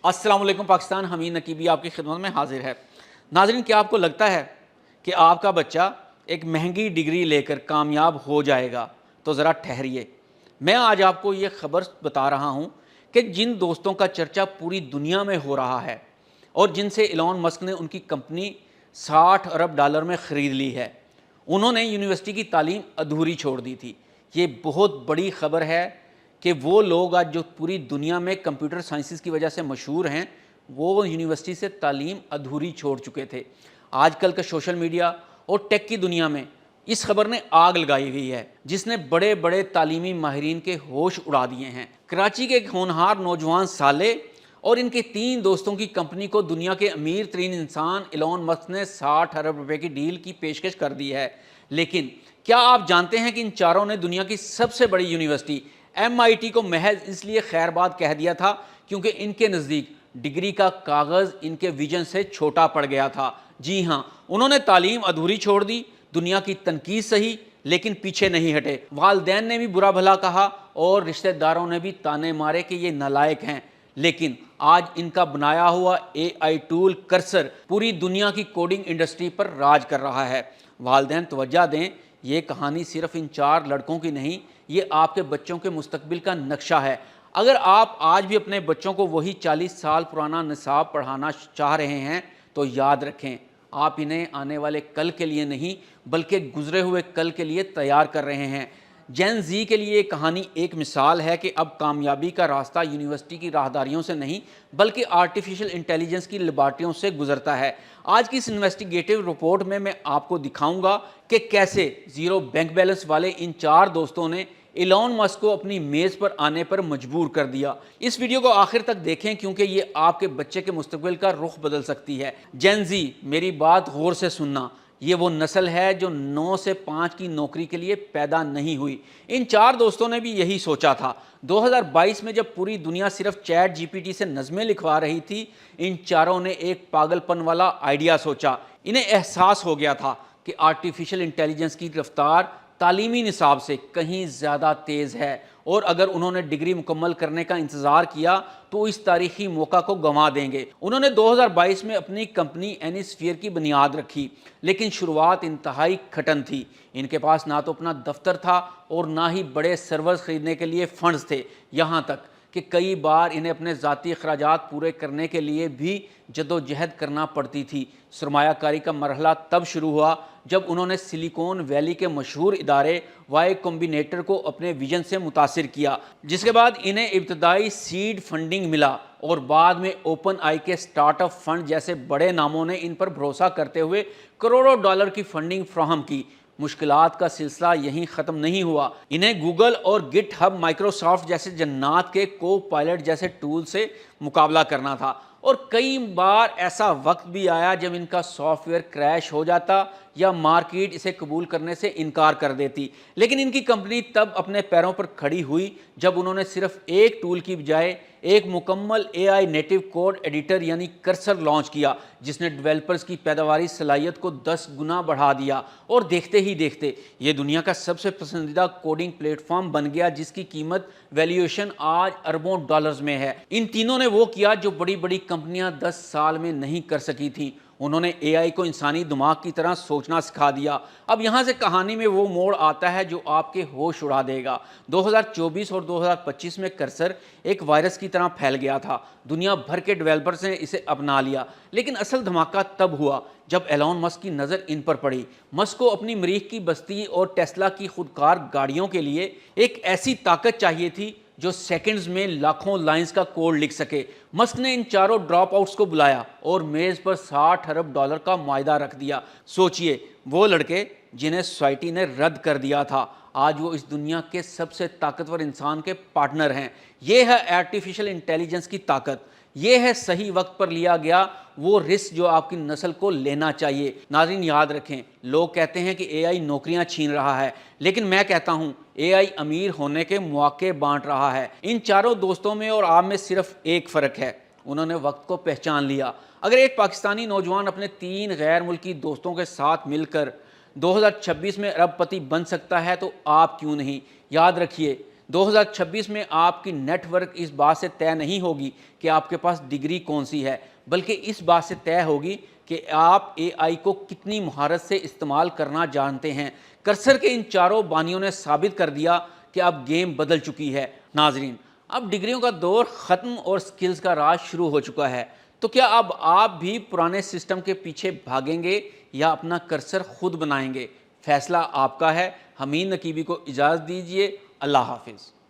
السلام علیکم پاکستان، حمید نقیبی آپ کی خدمت میں حاضر ہے۔ ناظرین، کیا آپ کو لگتا ہے کہ آپ کا بچہ ایک مہنگی ڈگری لے کر کامیاب ہو جائے گا؟ تو ذرا ٹھہریے، میں آج آپ کو یہ خبر بتا رہا ہوں کہ جن دوستوں کا چرچا پوری دنیا میں ہو رہا ہے اور جن سے ایلون مسک نے ان کی کمپنی $60 ارب میں خرید لی ہے، انہوں نے یونیورسٹی کی تعلیم ادھوری چھوڑ دی تھی۔ یہ بہت بڑی خبر ہے کہ وہ لوگ آج جو پوری دنیا میں کمپیوٹر سائنسز کی وجہ سے مشہور ہیں، وہ یونیورسٹی سے تعلیم ادھوری چھوڑ چکے تھے۔ آج کل کا سوشل میڈیا اور ٹیک کی دنیا میں اس خبر نے آگ لگائی ہوئی ہے، جس نے بڑے بڑے تعلیمی ماہرین کے ہوش اڑا دیے ہیں۔ کراچی کے ایک ہونہار نوجوان صالح اور ان کے 3 دوستوں کی کمپنی کو دنیا کے امیر ترین انسان ایلون مسک نے $60 ارب کی ڈیل کی پیشکش کر دی ہے۔ لیکن کیا آپ جانتے ہیں کہ ان چاروں نے دنیا کی سب سے بڑی یونیورسٹی MIT کو محض اس لیے خیر باد کہہ دیا تھا کیونکہ ان کے نزدیک ڈگری کا کاغذ ان کے ویژن سے چھوٹا پڑ گیا تھا؟ جی ہاں، انہوں نے تعلیم ادھوری چھوڑ دی، دنیا کی تنقید سہی، لیکن پیچھے نہیں ہٹے۔ والدین نے بھی برا بھلا کہا اور رشتہ داروں نے بھی تانے مارے کہ یہ نالائق ہیں، لیکن آج ان کا بنایا ہوا AI ٹول کرسر پوری دنیا کی کوڈنگ انڈسٹری پر راج کر رہا ہے۔ والدین توجہ دیں، یہ کہانی صرف ان 4 لڑکوں کی نہیں، یہ آپ کے بچوں کے مستقبل کا نقشہ ہے۔ اگر آپ آج بھی اپنے بچوں کو وہی 40 سال پرانا نصاب پڑھانا چاہ رہے ہیں تو یاد رکھیں، آپ انہیں آنے والے کل کے لیے نہیں بلکہ گزرے ہوئے کل کے لیے تیار کر رہے ہیں۔ جین زی کے لیے یہ کہانی ایک مثال ہے کہ اب کامیابی کا راستہ یونیورسٹی کی راہداریوں سے نہیں بلکہ آرٹیفیشل انٹیلیجنس کی لیبارٹریوں سے گزرتا ہے۔ آج کی اس انویسٹیگیٹو رپورٹ میں آپ کو دکھاؤں گا کہ کیسے زیرو بینک بیلنس والے ان 4 دوستوں نے ایلون مسک کو اپنی میز پر آنے پر مجبور کر دیا۔ اس ویڈیو کو آخر تک دیکھیں کیونکہ یہ آپ کے بچے کے مستقبل کا رخ بدل سکتی ہے۔ جین زی، میری بات غور سے سننا، یہ وہ نسل ہے جو 9 سے 5 کی نوکری کے لیے پیدا نہیں ہوئی۔ ان 4 دوستوں نے بھی یہی سوچا تھا۔ 2022 میں جب پوری دنیا صرف ChatGPT سے نظمیں لکھوا رہی تھی، ان چاروں نے ایک پاگل پن والا آئیڈیا سوچا۔ انہیں احساس ہو گیا تھا کہ آرٹیفیشل انٹیلیجنس کی رفتار تعلیمی نصاب سے کہیں زیادہ تیز ہے، اور اگر انہوں نے ڈگری مکمل کرنے کا انتظار کیا تو اس تاریخی موقع کو گنوا دیں گے۔ انہوں نے 2022 میں اپنی کمپنی اینیسفیئر کی بنیاد رکھی، لیکن شروعات انتہائی کھٹن تھی۔ ان کے پاس نہ تو اپنا دفتر تھا اور نہ ہی بڑے سرورز خریدنے کے لیے فنڈز تھے، یہاں تک کہ کئی بار انہیں اپنے ذاتی اخراجات پورے کرنے کے لیے بھی جدوجہد کرنا پڑتی تھی۔ سرمایہ کاری کا مرحلہ تب شروع ہوا جب انہوں نے سلیکون ویلی کے مشہور ادارے وائی کمبینیٹر کو اپنے ویژن سے متاثر کیا، جس کے بعد انہیں ابتدائی سیڈ فنڈنگ ملا اور بعد میں اوپن آئی کے سٹارٹ اپ فنڈ جیسے بڑے ناموں نے ان پر بھروسہ کرتے ہوئے کروڑوں ڈالر کی فنڈنگ فراہم کی۔ مشکلات کا سلسلہ یہیں ختم نہیں ہوا، انہیں گوگل اور گٹ ہب، مائکروسافٹ جیسے جنات کے کو پائلٹ جیسے ٹول سے مقابلہ کرنا تھا، اور کئی بار ایسا وقت بھی آیا جب ان کا سافٹ ویئر کریش ہو جاتا یا مارکیٹ اسے قبول کرنے سے انکار کر دیتی۔ لیکن ان کی کمپنی تب اپنے پیروں پر کھڑی ہوئی جب انہوں نے صرف ایک ٹول کی بجائے ایک مکمل AI نیٹو کوڈ ایڈیٹر یعنی کرسر لانچ کیا، جس نے ڈیولپرز کی پیداواری صلاحیت کو 10 گنا بڑھا دیا، اور دیکھتے ہی دیکھتے یہ دنیا کا سب سے پسندیدہ کوڈنگ پلیٹ فارم بن گیا، جس کی قیمت ویلیویشن آج اربوں ڈالرز میں ہے۔ ان تینوں نے وہ کیا جو بڑی بڑی کمپنیاں 10 سال میں نہیں کر سکی تھیں، انہوں نے AI کو انسانی دماغ کی طرح سوچنا سکھا دیا۔ اب یہاں سے کہانی میں وہ موڑ آتا ہے جو آپ کے ہوش اڑا دے گا۔ 2024 اور 2025 میں کرسر ایک وائرس کی طرح پھیل گیا تھا، دنیا بھر کے ڈیولپرز نے اسے اپنا لیا، لیکن اصل دھماکہ تب ہوا جب ایلون مسک کی نظر ان پر پڑی۔ مسک کو اپنی مریخ کی بستی اور ٹیسلا کی خودکار گاڑیوں کے لیے ایک ایسی طاقت چاہیے تھی جو سیکنڈز میں لاکھوں لائنز کا کوڈ لکھ سکے۔ مسک نے ان 4 ڈراپ آؤٹس کو بلایا اور میز پر $60 ارب کا معاہدہ رکھ دیا۔ سوچئے، وہ لڑکے جنہیں سوسائٹی نے رد کر دیا تھا، آج وہ اس دنیا کے سب سے طاقتور انسان کے پارٹنر ہیں۔ یہ ہے آرٹیفیشل انٹیلیجنس کی طاقت، یہ ہے صحیح وقت پر لیا گیا وہ رسک جو آپ کی نسل کو لینا چاہیے۔ ناظرین، یاد رکھیں، لوگ کہتے ہیں کہ AI نوکریاں چھین رہا ہے، لیکن میں کہتا ہوں AI امیر ہونے کے مواقع بانٹ رہا ہے۔ ان 4 دوستوں میں اور آپ میں صرف ایک فرق ہے، انہوں نے وقت کو پہچان لیا۔ اگر ایک پاکستانی نوجوان اپنے 3 غیر ملکی دوستوں کے ساتھ مل کر 2026 میں ارب پتی بن سکتا ہے تو آپ کیوں نہیں؟ یاد رکھیے، 2026 میں آپ کی نیٹ ورک اس بات سے طے نہیں ہوگی کہ آپ کے پاس ڈگری کون سی ہے، بلکہ اس بات سے طے ہوگی کہ آپ اے آئی کو کتنی مہارت سے استعمال کرنا جانتے ہیں۔ کرسر کے ان چاروں بانیوں نے ثابت کر دیا کہ اب گیم بدل چکی ہے۔ ناظرین، اب ڈگریوں کا دور ختم اور سکلز کا راج شروع ہو چکا ہے۔ تو کیا اب آپ بھی پرانے سسٹم کے پیچھے بھاگیں گے یا اپنا کرسر خود بنائیں گے؟ فیصلہ آپ کا ہے۔ حمید نقیبی کو اجازت دیجیے۔ اللہ حافظ۔